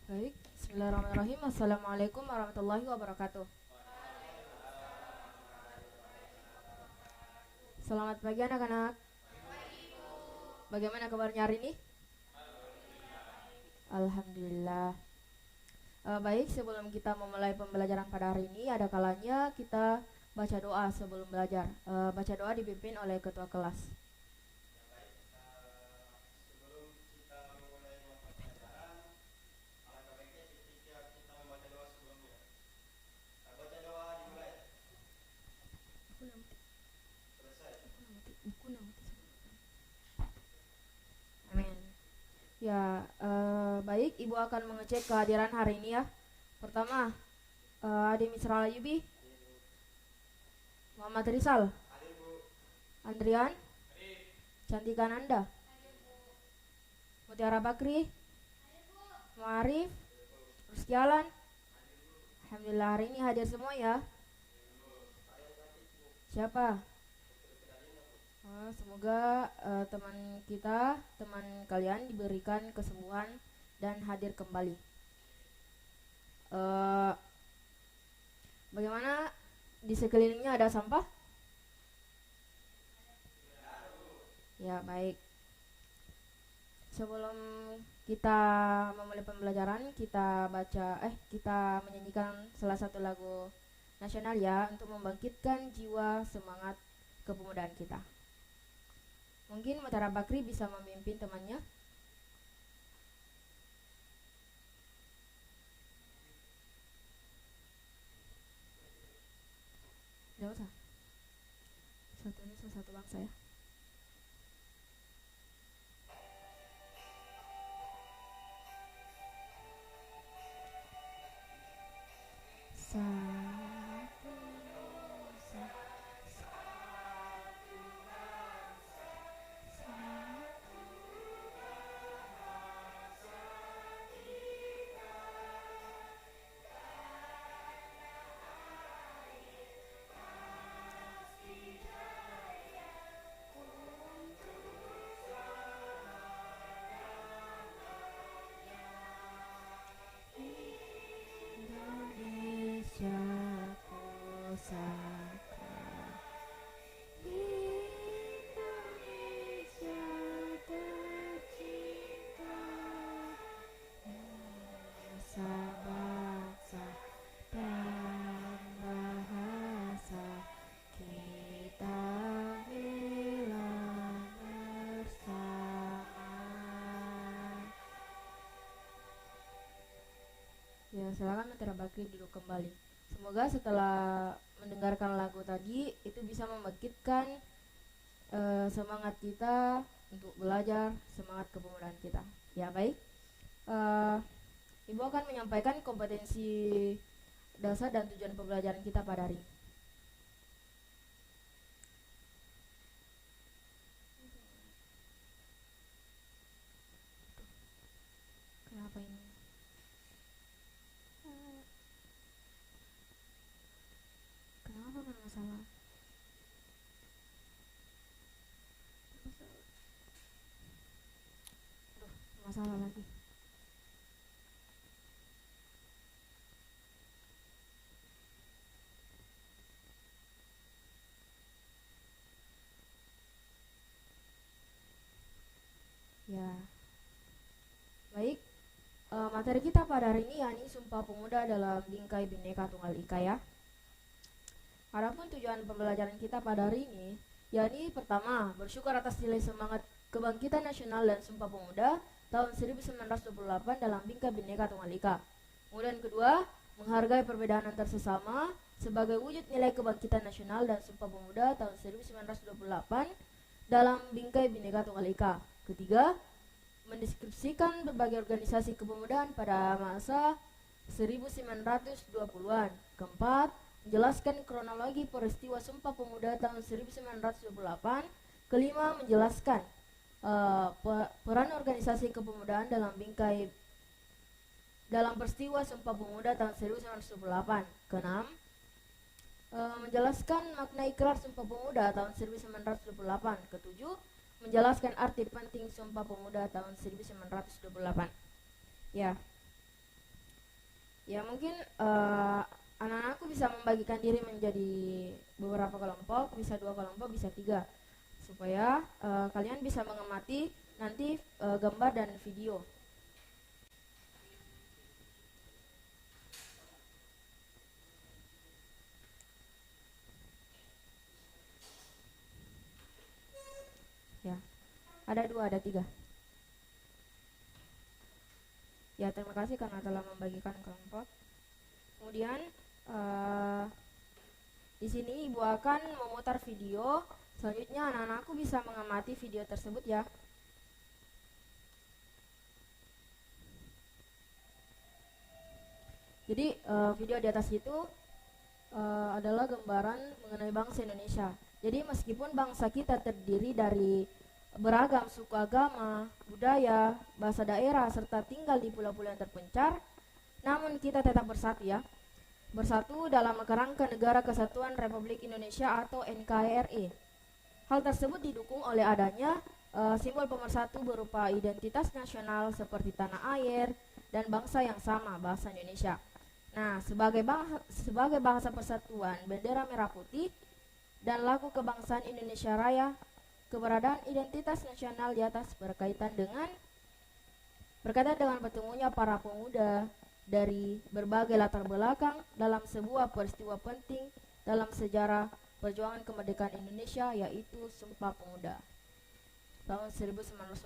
Baik, bismillahirrahmanirrahim. Assalamualaikum warahmatullahi wabarakatuh. Selamat pagi anak-anak. Bagaimana kabarnya hari ini? Alhamdulillah. Baik, sebelum kita memulai pembelajaran pada hari ini, ada kalanya kita baca doa sebelum belajar. Baca doa dipimpin oleh ketua kelas. Amin. Ya, baik, Ibu akan mengecek kehadiran hari ini ya. Pertama, Adi Misra Ayubi, Muhammad Rizal, Andrian, Cantika Nanda, Mutiara Bakri, Muarif, Rusjalan. Alhamdulillah hari ini hadir semua ya. Siapa? Semoga teman kalian diberikan kesembuhan dan hadir kembali. Bagaimana di sekelilingnya ada sampah? Ya, baik. Sebelum kita memulai pembelajaran, kita menyanyikan salah satu lagu nasional ya, untuk membangkitkan jiwa semangat kepemudaan kita. Mungkin Mutiara Bakri bisa memimpin temannya. Tidak usah. Satu Indonesia, satu bangsa ya. Ya, silakan Mutiara Bakri duduk kembali. Semoga setelah mendengarkan lagu tadi itu bisa membangkitkan semangat kita untuk belajar, semangat kepemudaan kita. Ya, baik. Ibu akan menyampaikan kompetensi dasar dan tujuan pembelajaran kita pada hari ini. Kenapa ini? Kenapa bermasalah? Masalah lagi. Ya, baik. Materi kita pada hari ini yakni Sumpah Pemuda dalam Bingkai Bhinneka Tunggal Ika ya. Adapun tujuan pembelajaran kita pada hari ini yakni pertama, bersyukur atas nilai semangat kebangkitan nasional dan Sumpah Pemuda tahun 1928 dalam Bingkai Bhinneka Tunggal Ika. Kemudian kedua, menghargai perbedaan antar sesama sebagai wujud nilai kebangkitan nasional dan Sumpah Pemuda tahun 1928 dalam Bingkai Bhinneka Tunggal Ika. Ketiga, mendeskripsikan berbagai organisasi kepemudaan pada masa 1920-an. Keempat, menjelaskan kronologi peristiwa Sumpah Pemuda tahun 1928. Kelima, menjelaskan peran organisasi kepemudaan dalam peristiwa Sumpah Pemuda tahun 1928. Keenam, menjelaskan makna ikrar Sumpah Pemuda tahun 1928. Ketujuh, menjelaskan arti penting Sumpah Pemuda tahun 1928. Ya. Ya mungkin anak-anakku bisa membagikan diri menjadi beberapa kelompok, bisa 2 kelompok, bisa 3, supaya kalian bisa mengamati nanti gambar dan video. Ya, ada 2, ada 3. Ya, terima kasih karena telah membagikan kelompok. Kemudian di sini ibu akan memutar video. Selanjutnya anak-anakku bisa mengamati video tersebut ya. Jadi video di atas itu adalah gambaran mengenai bangsa Indonesia. Jadi meskipun bangsa kita terdiri dari beragam suku, agama, budaya, bahasa daerah, serta tinggal di pulau-pulau yang terpencar, namun kita tetap bersatu ya. Bersatu dalam kerangka Negara Kesatuan Republik Indonesia atau NKRI. Hal tersebut didukung oleh adanya simbol pemersatu berupa identitas nasional seperti tanah air dan bangsa yang sama, bangsa Indonesia. Nah, sebagai bahasa persatuan, bendera merah putih dan lagu kebangsaan Indonesia Raya, keberadaan identitas nasional di atas berkaitan dengan bertemunya para pemuda dari berbagai latar belakang dalam sebuah peristiwa penting dalam sejarah perjuangan kemerdekaan Indonesia, yaitu Sumpah Pemuda tahun 1928.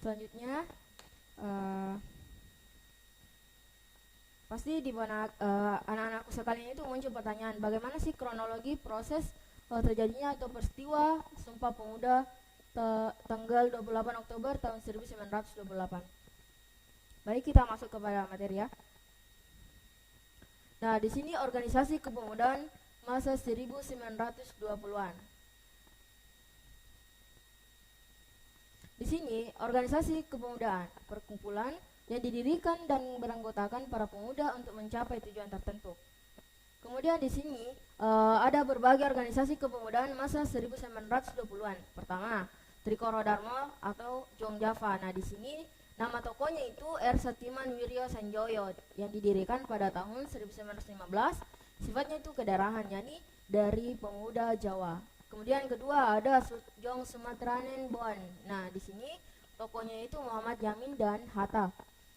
Selanjutnya pasti di benak anak-anakku sekalian itu muncul pertanyaan, bagaimana sih kronologi proses terjadinya atau peristiwa Sumpah Pemuda tanggal 28 Oktober tahun 1928. Baik, kita masuk kepada materi ya. Nah, di sini organisasi kepemudaan masa 1920-an. Di sini organisasi kepemudaan perkumpulan yang didirikan dan beranggotakan para pemuda untuk mencapai tujuan tertentu. Kemudian di sini ada berbagai organisasi kepemudaan masa 1920-an. Pertama, Trikoro Dharma atau Jong Java. Nah, di sini nama tokohnya itu R. Satiman Wiryo Sanjoyo yang didirikan pada tahun 1915. Sifatnya itu kedaerahan, yakni dari pemuda Jawa. Kemudian kedua ada Jong Sumatranen Bon. Nah, di sini tokohnya itu Muhammad Yamin dan Hatta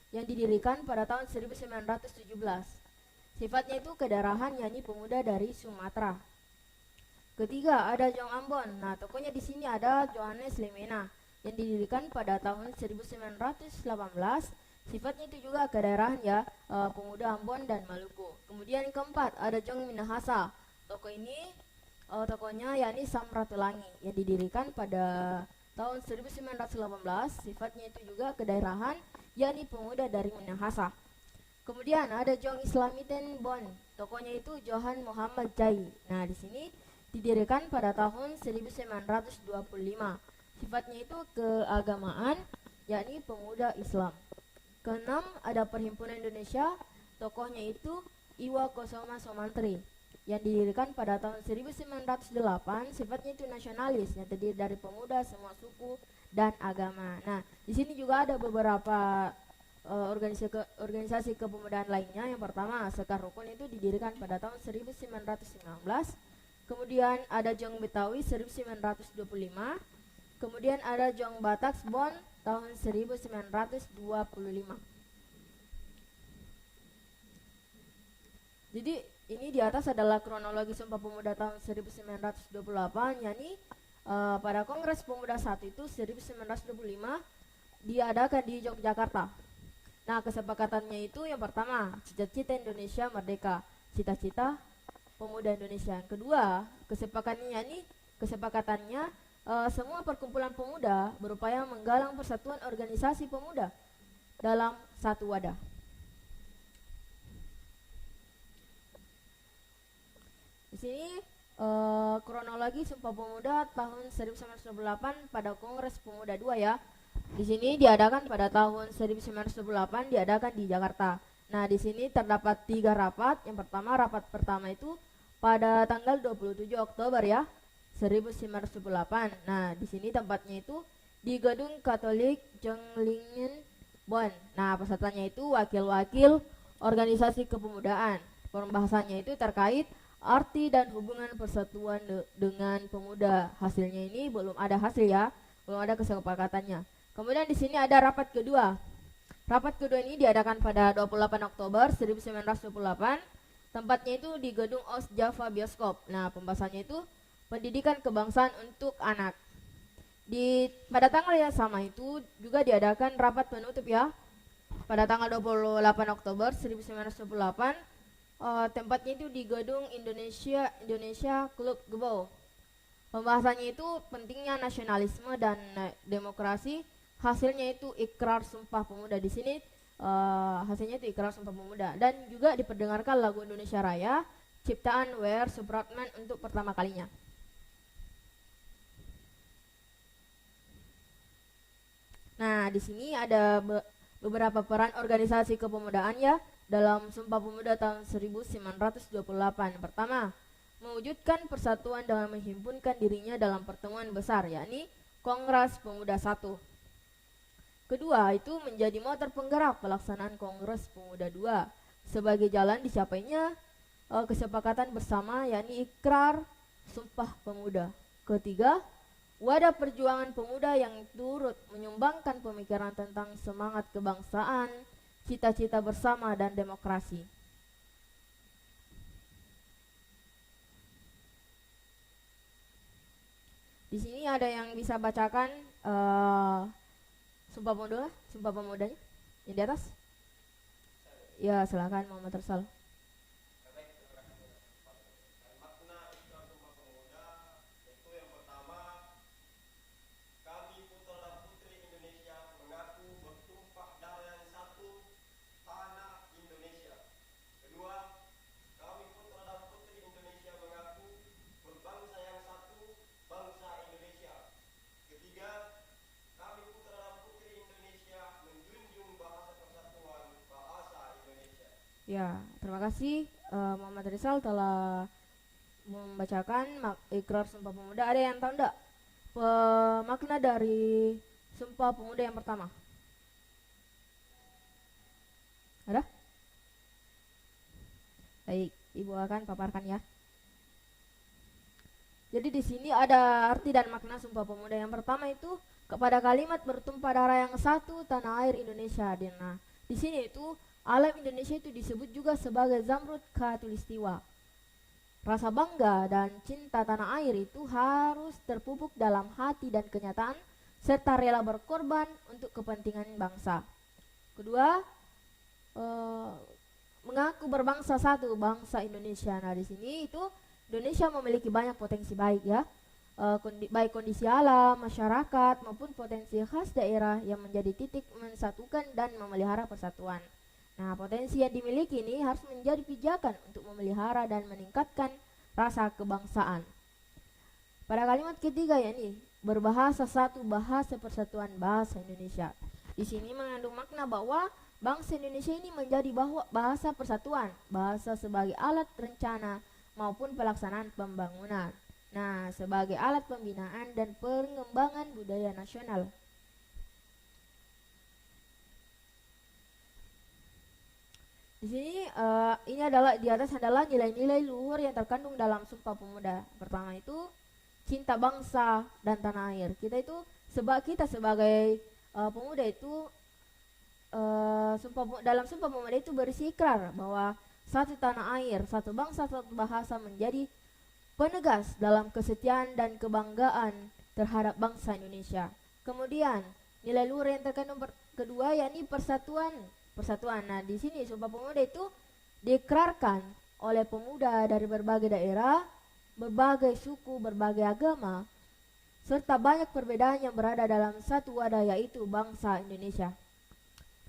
yang didirikan pada tahun 1917. Sifatnya itu kedaerahan, yakni pemuda dari Sumatera. Ketiga ada Jong Ambon. Nah, tokohnya di sini ada Johannes Lemena yang didirikan pada tahun 1918. Sifatnya itu juga kedaerahan ya, pemuda Ambon dan Maluku. Kemudian keempat ada Jong Minahasa. Tokohnya yakni Sam Ratulangi yang didirikan pada tahun 1918. Sifatnya itu juga kedaerahan, yakni pemuda dari Minahasa. Kemudian ada Jong Islamiten Bon. Tokohnya itu Johan Muhammad Jai. Nah, di sini didirikan pada tahun 1925. Sifatnya itu keagamaan, yakni pemuda Islam. Keenam ada Perhimpunan Indonesia. Tokohnya itu Iwa Kosoma Somantri yang didirikan pada tahun 1908. Sifatnya itu nasionalis yang terdiri dari pemuda semua suku dan agama. Nah, di sini juga ada beberapa organisasi kepemudaan lainnya. Yang pertama, Sekar Rukun itu didirikan pada tahun 1919. Kemudian ada Jong Betawi 1925. Kemudian ada Jong Bataks Bon tahun 1925. Jadi ini di atas adalah kronologi Sumpah Pemuda tahun 1928, yakni pada Kongres Pemuda 1 itu 1925 diadakan di Yogyakarta. Nah, kesepakatannya itu yang pertama, cita-cita Indonesia merdeka, cita-cita pemuda Indonesia. Yang kedua, kesepakatannya semua perkumpulan pemuda berupaya menggalang persatuan organisasi pemuda dalam satu wadah. Di sini kronologi Sumpah Pemuda tahun 1928 pada Kongres Pemuda 2 ya. Di sini diadakan pada tahun 1928, diadakan di Jakarta. Nah, di sini terdapat 3 rapat. Yang pertama, rapat pertama itu pada tanggal 27 Oktober ya, 1998. Nah, di sini tempatnya itu di Gedung Katolik Jonglingen, Bonn. Nah, pesertanya itu wakil-wakil organisasi kepemudaan. Pembahasannya itu terkait arti dan hubungan persatuan dengan pemuda. Hasilnya ini belum ada hasil ya, belum ada kesepakatannya. Kemudian di sini ada rapat kedua. Rapat kedua ini diadakan pada 28 Oktober 1928. Tempatnya itu di Gedung Ost Java Bioskop. Nah, pembahasannya itu pendidikan kebangsaan untuk anak. Pada tanggal yang sama itu juga diadakan rapat penutup ya. Pada tanggal 28 Oktober 1928. Tempatnya itu di Gedung Indonesia Club Gebau. Pembahasannya itu pentingnya nasionalisme dan demokrasi. Hasilnya itu ikrar Sumpah Pemuda. Di sini hasilnya itu ikrar Sumpah Pemuda, dan juga diperdengarkan lagu Indonesia Raya ciptaan W.R. Supratman untuk pertama kalinya. Nah, di sini ada beberapa peran organisasi kepemudaan ya dalam Sumpah Pemuda tahun 1928. Pertama, mewujudkan persatuan dengan menghimpunkan dirinya dalam pertemuan besar, yakni Kongres Pemuda I. Kedua, itu menjadi motor penggerak pelaksanaan Kongres Pemuda II sebagai jalan dicapainya kesepakatan bersama, yakni ikrar Sumpah Pemuda. Ketiga, wadah perjuangan pemuda yang turut menyumbangkan pemikiran tentang semangat kebangsaan, cita-cita bersama, dan demokrasi. Di sini ada yang bisa bacakan Sumpah Pemudanya yang di atas. Ya, silakan Muhammad Tersal. Ya, terima kasih Muhammad Rizal telah membacakan ikrar Sumpah Pemuda. Ada yang tahu enggak makna dari Sumpah Pemuda yang pertama? Ada? Baik, Ibu akan paparkan ya. Jadi di sini ada arti dan makna Sumpah Pemuda. Yang pertama itu kepada kalimat bertumpah darah yang satu tanah air Indonesia. Nah, di sini itu alam Indonesia itu disebut juga sebagai Zamrud Khatulistiwa. Rasa bangga dan cinta tanah air itu harus terpupuk dalam hati dan kenyataan, serta rela berkorban untuk kepentingan bangsa. Kedua, mengaku berbangsa satu, bangsa Indonesia. Nah, di sini itu Indonesia memiliki banyak potensi baik ya, baik kondisi alam, masyarakat, maupun potensi khas daerah yang menjadi titik mensatukan dan memelihara persatuan. Nah, potensi yang dimiliki ini harus menjadi pijakan untuk memelihara dan meningkatkan rasa kebangsaan. Pada kalimat ketiga yakni berbahasa satu, bahasa persatuan bahasa Indonesia. Di sini mengandung makna bahwa bangsa Indonesia ini menjadi bahasa persatuan, bahasa sebagai alat rencana maupun pelaksanaan pembangunan. Nah, sebagai alat pembinaan dan pengembangan budaya nasional. Di sini ini adalah di atas adalah nilai-nilai luhur yang terkandung dalam Sumpah Pemuda. Pertama itu cinta bangsa dan tanah air. Kita sebagai pemuda itu dalam Sumpah Pemuda itu bersikrar bahwa satu tanah air, satu bangsa, satu bahasa menjadi penegas dalam kesetiaan dan kebanggaan terhadap bangsa Indonesia. Kemudian nilai luhur yang terkandung kedua yakni persatuan. Nah, di sini Sumpah Pemuda itu diikrarkan oleh pemuda dari berbagai daerah, berbagai suku, berbagai agama, serta banyak perbedaan yang berada dalam satu wadah yaitu bangsa Indonesia.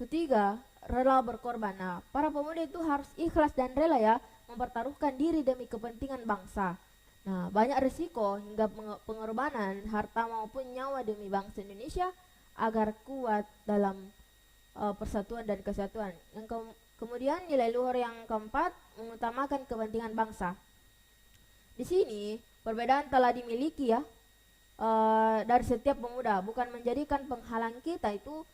Ketiga, rela berkorban. Nah, para pemuda itu harus ikhlas dan rela ya mempertaruhkan diri demi kepentingan bangsa. Nah, banyak risiko hingga pengorbanan harta maupun nyawa demi bangsa Indonesia agar kuat dalam persatuan dan kesatuan. Kemudian nilai luhur yang keempat mengutamakan kepentingan bangsa. Di sini perbedaan telah dimiliki ya dari setiap pemuda, bukan menjadikan penghalang kita itu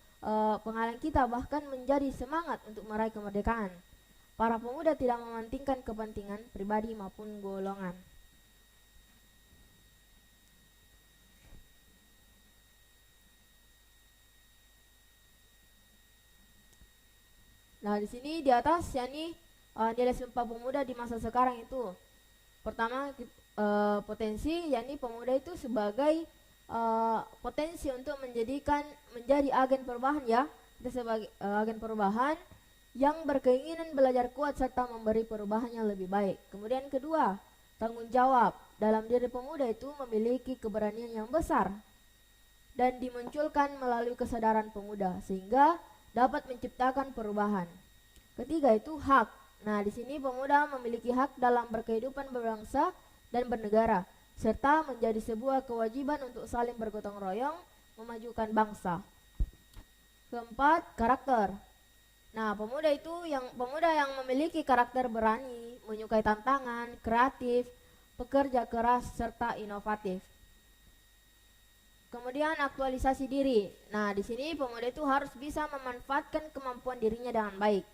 penghalang kita, bahkan menjadi semangat untuk meraih kemerdekaan. Para pemuda tidak mementingkan kepentingan pribadi maupun golongan. Nah, di sini di atas yakni nilai Sumpah Pemuda di masa sekarang itu. Pertama, potensi yakni pemuda itu sebagai potensi untuk menjadi agen perubahan ya. Kita sebagai agen perubahan yang berkeinginan belajar kuat serta memberi perubahan yang lebih baik. Kemudian kedua, tanggung jawab. Dalam diri pemuda itu memiliki keberanian yang besar dan dimunculkan melalui kesadaran pemuda sehingga dapat menciptakan perubahan. Ketiga itu hak. Nah, di sini pemuda memiliki hak dalam berkehidupan berbangsa dan bernegara, serta menjadi sebuah kewajiban untuk saling bergotong royong memajukan bangsa. Keempat, karakter. Nah, pemuda yang memiliki karakter berani, menyukai tantangan, kreatif, pekerja keras, serta inovatif. Kemudian aktualisasi diri. Nah, di sini pemuda itu harus bisa memanfaatkan kemampuan dirinya dengan baik.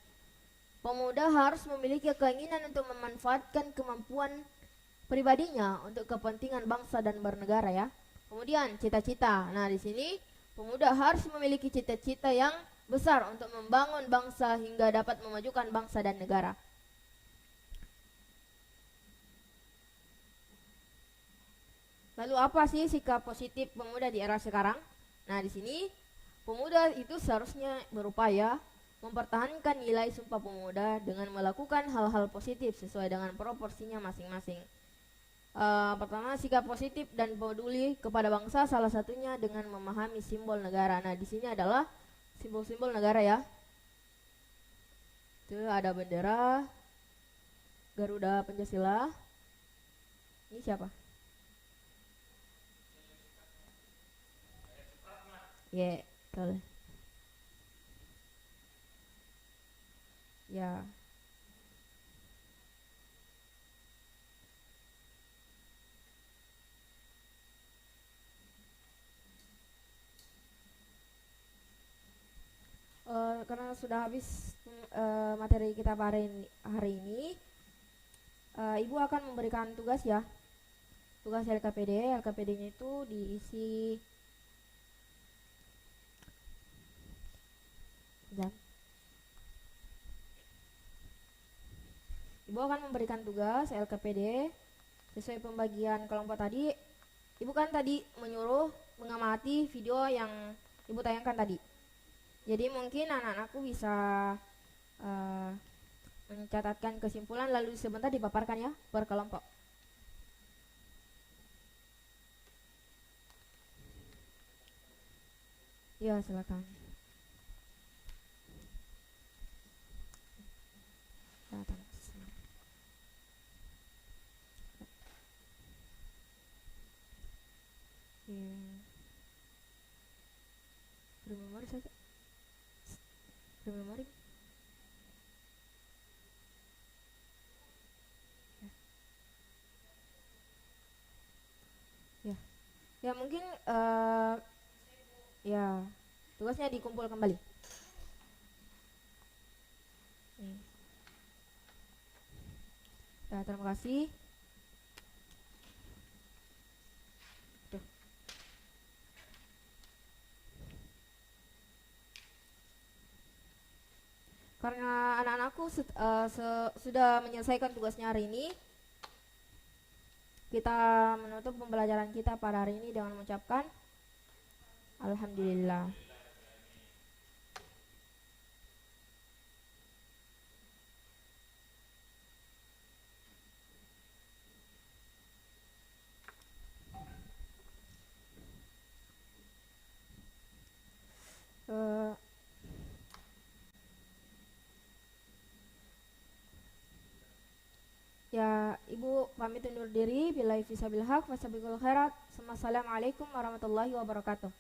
Pemuda harus memiliki keinginan untuk memanfaatkan kemampuan pribadinya untuk kepentingan bangsa dan bernegara ya. Kemudian cita-cita. Nah, di sini pemuda harus memiliki cita-cita yang besar untuk membangun bangsa hingga dapat memajukan bangsa dan negara. Lalu apa sih sikap positif pemuda di era sekarang? Nah, di sini pemuda itu seharusnya berupaya mempertahankan nilai Sumpah Pemuda dengan melakukan hal-hal positif sesuai dengan proporsinya masing-masing. Pertama, sikap positif dan peduli kepada bangsa, salah satunya dengan memahami simbol negara. Nah, di sini adalah simbol-simbol negara ya. Itu ada bendera, Garuda Pancasila. Ini siapa? Ya, betul. Ya. Karena sudah habis materi kita hari ini, Ibu akan memberikan tugas ya. Tugas LKPD. LKPD-nya itu diisi dan Ibu akan memberikan tugas LKPD sesuai pembagian kelompok tadi. Ibu kan tadi menyuruh mengamati video yang Ibu tayangkan tadi. Jadi mungkin anak-anakku bisa mencatatkan kesimpulan lalu sebentar dipaparkan ya per kelompok. Ya, silakan. Datang. Ya. Beri memori saja. Beri memori. Ya. Ya mungkin ya tugasnya dikumpul kembali. Ya, terima kasih. Tuh. Karena anak-anakku sudah menyelesaikan tugasnya hari ini, kita menutup pembelajaran kita pada hari ini dengan mengucapkan Alhamdulillah. Ya, Ibu pamit undur diri. Billahi fisabilillah, wassalamualaikum warahmatullahi wabarakatuh.